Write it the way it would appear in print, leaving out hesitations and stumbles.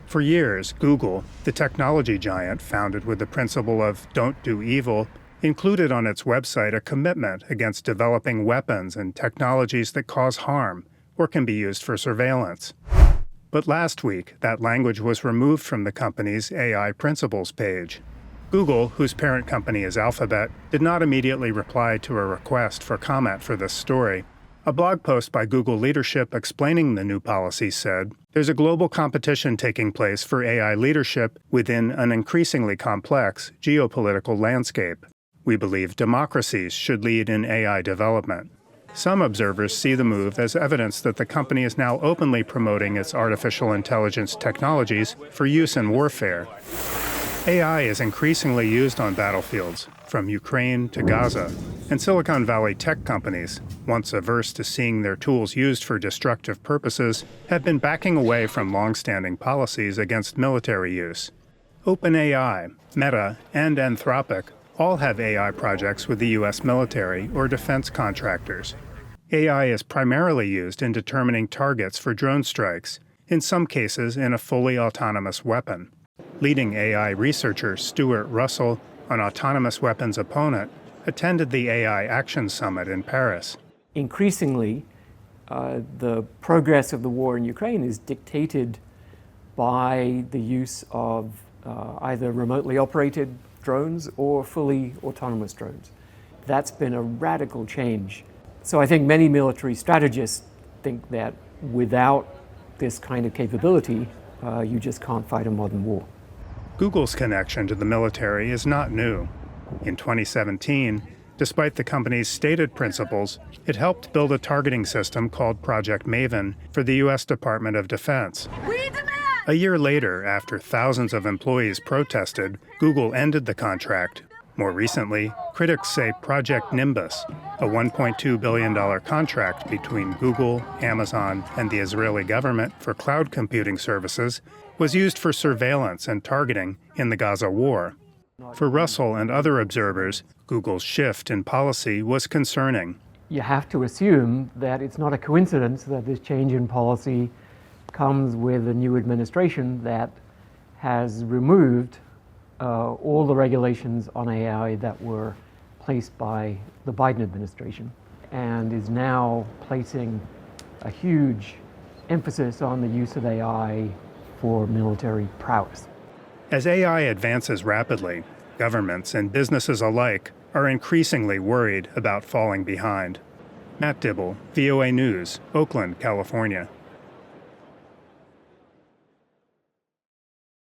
For years, Google, the technology giant founded with the principle of don't do evil, included on its website a commitment against developing weapons and technologies that cause harm or can be used for surveillance. But last week, that language was removed from the company's AI principles page. Google, whose parent company is Alphabet, did not immediately reply to a request for comment for this story. A blog post by Google leadership explaining the new policy said, "There's a global competition taking place for AI leadership within an increasingly complex geopolitical landscape. We believe democracies should lead in AI development." Some observers see the move as evidence that the company is now openly promoting its artificial intelligence technologies for use in warfare. AI is increasingly used on battlefields, from Ukraine to Gaza, and Silicon Valley tech companies, once averse to seeing their tools used for destructive purposes, have been backing away from long-standing policies against military use. OpenAI, Meta, and Anthropic all have AI projects with the U.S. military or defense contractors. AI is primarily used in determining targets for drone strikes, in some cases in a fully autonomous weapon. Leading AI researcher Stuart Russell, an autonomous weapons opponent, attended the AI Action Summit in Paris. Increasingly, the progress of the war in Ukraine is dictated by the use of either remotely operated drones or fully autonomous drones. That's been a radical change. So I think many military strategists think that without this kind of capability, you just can't fight a modern war. Google's connection to the military is not new. In 2017, despite the company's stated principles, it helped build a targeting system called Project Maven for the U.S. Department of Defense. A year later, after thousands of employees protested, Google ended the contract. More recently, critics say Project Nimbus, a $1.2 billion contract between Google, Amazon, and the Israeli government for cloud computing services, was used for surveillance and targeting in the Gaza war. For Russell and other observers, Google's shift in policy was concerning. You have to assume that it's not a coincidence that this change in policy comes with a new administration that has removed all the regulations on AI that were placed by the Biden administration and is now placing a huge emphasis on the use of AI for military prowess. As AI advances rapidly, governments and businesses alike are increasingly worried about falling behind. Matt Dibble, VOA News, Oakland, California.